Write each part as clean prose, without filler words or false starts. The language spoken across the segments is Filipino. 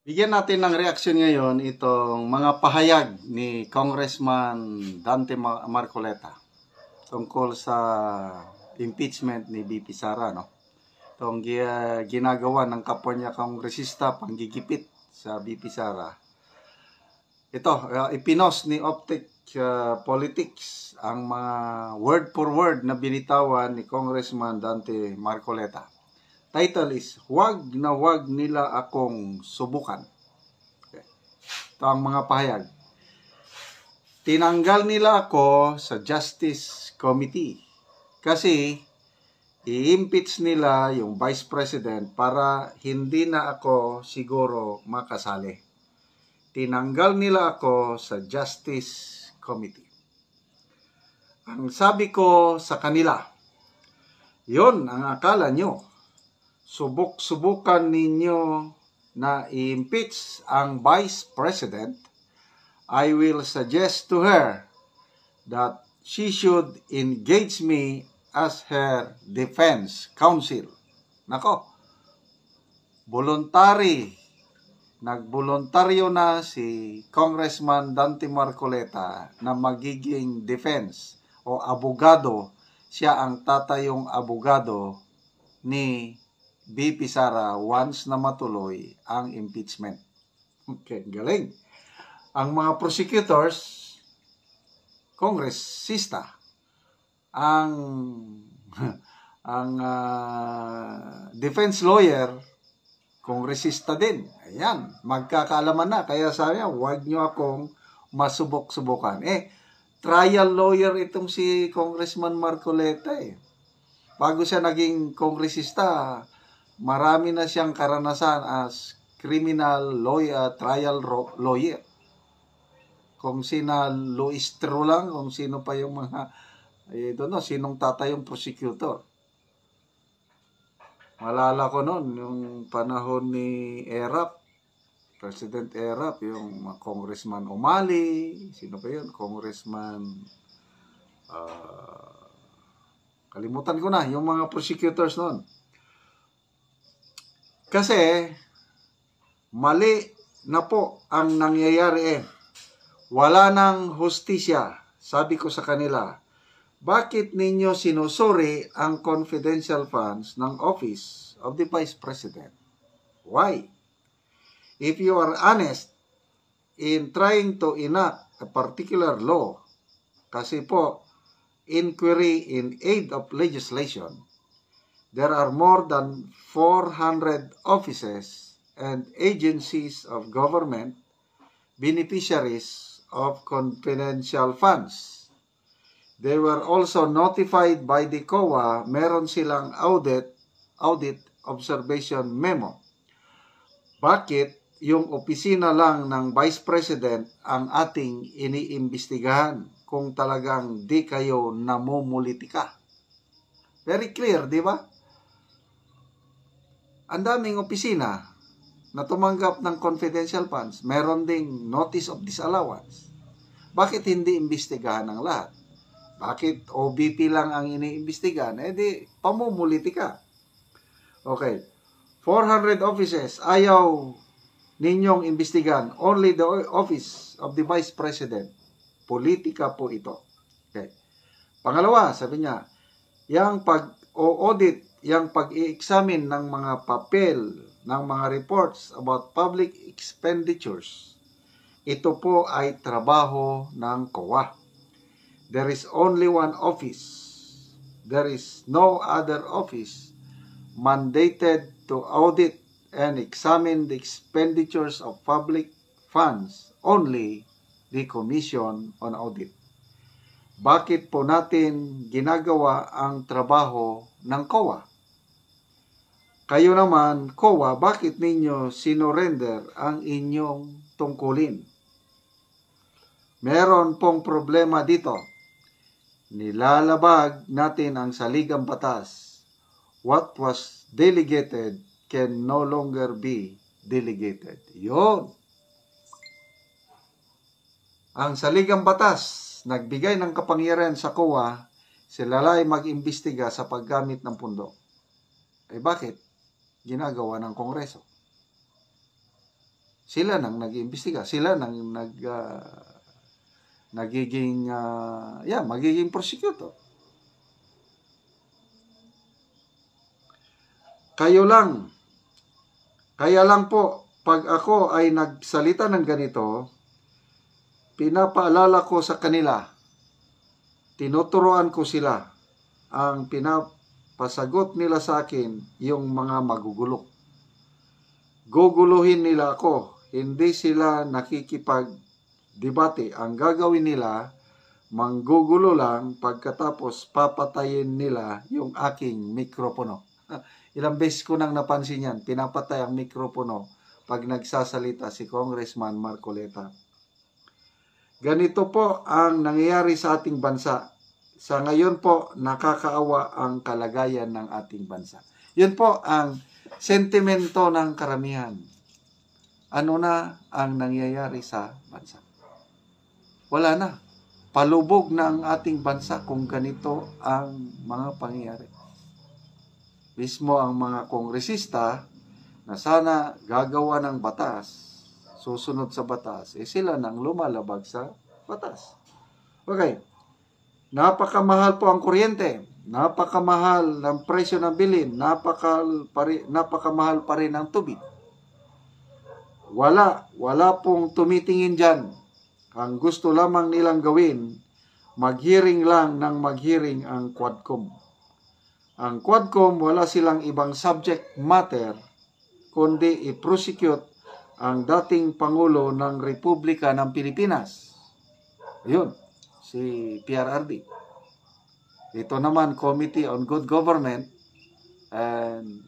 Bigyan natin ng reaksyon ngayon itong mga pahayag ni Congressman Dante Marcoleta tungkol sa impeachment ni VP Sara, no? Itong ginagawa ng kapwa niya kongresista panggigipit sa VP Sara. Ito, ipinos ni Optic Politics ang mga word for word na binitawan ni Congressman Dante Marcoleta. Title is, "Wag na wag nila akong subukan." Okay. Ito ang mga pahayag. Tinanggal nila ako sa Justice Committee kasi i-impeach nila yung Vice President para hindi na ako siguro makasali. Tinanggal nila ako sa Justice Committee. Ang sabi ko sa kanila, yon ang akala nyo. Subok-subukan ninyo na i-impeach ang Vice President. I will suggest to her that she should engage me as her defense counsel. Nako, nagboluntaryo na si Congressman Dante Marcoleta na magiging defense o abogado. Siya ang tatayong abogado ni VP Sara once na matuloy ang impeachment. Okay, galing. Ang mga prosecutors, kongresista, ang defense lawyer, kongresista din. Ayan, magkakaalaman na. Kaya sabi niya, huwag nyo akong masubok-subukan. Trial lawyer itong si Congressman Marcoleta Bago siya naging kongresista, marami na siyang karanasan as criminal lawyer, trial lawyer. Kung sino Luistro lang, kung sino pa yung mga, sinong tatayong prosecutor. Malala ko noon, yung panahon ni Erap, President Erap, yung Congressman Umali, sino pa yun? Congressman, kalimutan ko na, yung mga prosecutors noon. Kasi, mali na po ang nangyayari Wala nang hustisya. Sabi ko sa kanila, bakit ninyo sinusuri ang confidential funds ng Office of the Vice President? Why? If you are honest in trying to enact a particular law, kasi po, inquiry in aid of legislation, there are more than 400 offices and agencies of government beneficiaries of confidential funds. They were also notified by the COA, meron silang audit observation memo. Bakit yung opisina lang ng Vice President ang ating iniimbestigahan kung talagang di kayo namumulitika? Very clear, di ba? Ang daming opisina na tumanggap ng confidential funds, meron ding notice of disallowance. Bakit hindi imbestigahan ng lahat? Bakit OBP lang ang iniimbestigahan? Di, pamumulitika. Okay. 400 offices, ayaw ninyong imbestigahan. Only the office of the Vice President. Politika po ito. Okay. Pangalawa, sabi niya, yung pag-audit, yung pag-i-examine ng mga papel, ng mga reports about public expenditures, ito po ay trabaho ng COA. There is only one office. There is no other office mandated to audit and examine the expenditures of public funds, only the Commission on Audit. Bakit po natin ginagawa ang trabaho ng COA? Kayo naman, COA, bakit ninyo sinorender ang inyong tungkulin? Meron pong problema dito. Nilalabag natin ang saligang batas. What was delegated can no longer be delegated. Yun. Ang saligang batas, nagbigay ng kapangyarihan sa COA, sila ay mag-imbestiga sa paggamit ng pundo. Bakit? Ginagawa ng Kongreso. Sila nang nag-iimbestiga. Sila nang magiging prosecutor. Kaya lang po, pag ako ay nagsalita ng ganito, pinapaalala ko sa kanila, tinuturuan ko sila, ang pinapasagot nila sa akin, yung mga magugulo. Guguluhin nila ako, hindi sila nakikipag-debate. Ang gagawin nila, manggugulo lang, pagkatapos papatayin nila yung aking mikropono. Ilang beses ko nang napansin yan, pinapatay ang mikropono pag nagsasalita si Congressman Marcoleta. Ganito po ang nangyayari sa ating bansa. Sa ngayon po, nakakaawa ang kalagayan ng ating bansa. Yun po ang sentimento ng karamihan. Ano na ang nangyayari sa bansa? Wala na. Palubog na ang ating bansa kung ganito ang mga pangyayari. Mismo ang mga kongresista na sana gagawa ng batas, susunod sa batas, sila nang lumalabag sa batas. Okay. Napakamahal po ang kuryente. Napakamahal ng presyo ng bilhin. Napakamahal pa rin ang tubig. Wala pong tumitingin dyan. Ang gusto lamang nilang gawin, maghearing lang ng maghearing ang Quadcom. Ang Quadcom, wala silang ibang subject matter, kundi i-prosecute ang dating Pangulo ng Republika ng Pilipinas. Ayun, si PRRD. Ito naman, Committee on Good Government and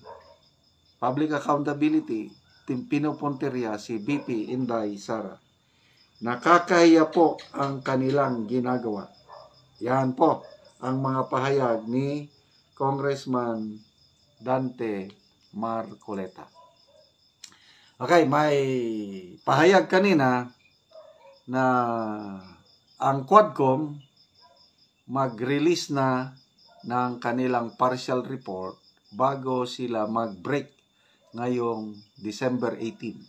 Public Accountability, pinupuntirya si BP Inday Sara. Nakakahiya po ang kanilang ginagawa. Yan po ang mga pahayag ni Congressman Dante Marcoleta. Okay, may pahayag kanina na ang Quadcom mag-release na ng kanilang partial report bago sila mag-break ngayong December 18.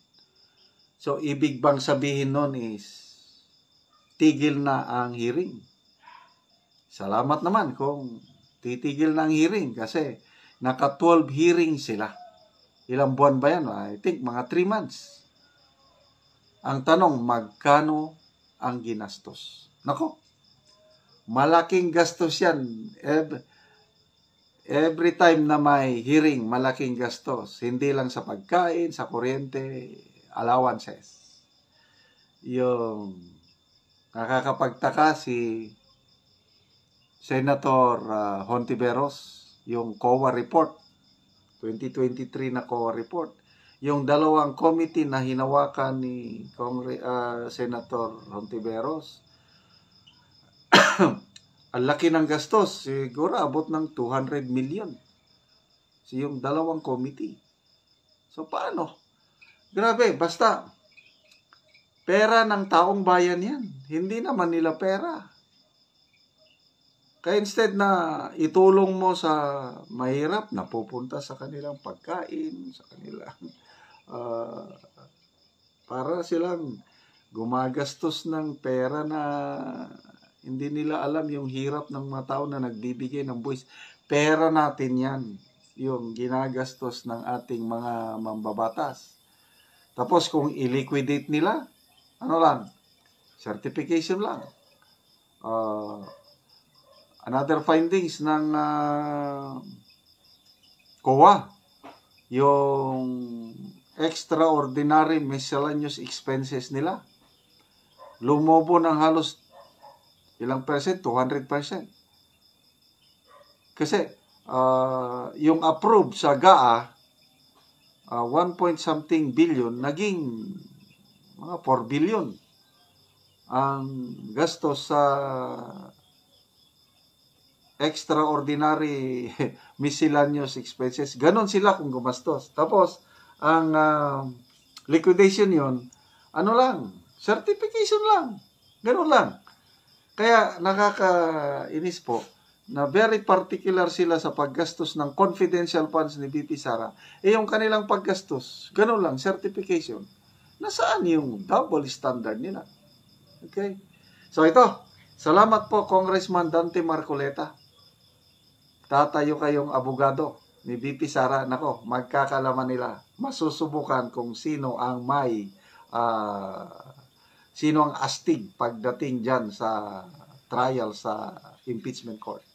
So, ibig bang sabihin nun is tigil na ang hearing? Salamat naman kung titigil na ang hearing kasi naka 12 hearings sila. Ilang buwan ba yan? I think mga 3 months. Ang tanong, magkano ang ginastos? Nako, malaking gastos yan. Every time na may hearing, malaking gastos. Hindi lang sa pagkain, sa kuryente, allowances. Yung nakakapagtaka si Senator Hontiveros, yung COA report, 2023 na COA report, yung dalawang committee na hinawakan ni Senator Hontiveros, ang laki ng gastos, siguro abot ng 200 million. So, yung dalawang committee. So, paano? Grabe, basta, pera ng taong bayan yan. Hindi naman nila pera. Kaya instead na itulong mo sa mahirap, napupunta sa kanilang pagkain, sa kanilang, para silang gumagastos ng pera na hindi nila alam yung hirap ng mga tao na nagbibigay ng buwis. Pera natin yan, yung ginagastos ng ating mga mambabatas. Tapos kung i-liquidate nila, ano lang, certification lang. Another findings ng COA, yung extraordinary miscellaneous expenses nila, lumobo ng halos ilang percent? 200%. Kasi yung approved sa GAA, 1 billion, naging mga 4 billion ang gastos sa extraordinary miscellaneous expenses. Ganon sila kung gumastos. Tapos, ang liquidation yun, ano lang, certification lang. Ganon lang. Kaya nakakainis po na very particular sila sa paggastos ng confidential funds ni BP Sara. Yung kanilang paggastos, ganon lang, certification. Nasaan yung double standard nila? Okay? So ito, salamat po Congressman Dante Marcoleta. Tatayo kayong abogado ni VP Sara. Nako, magkakalaman nila. Masusubukan kung sino ang sino ang astig pagdating dyan sa trial sa impeachment court.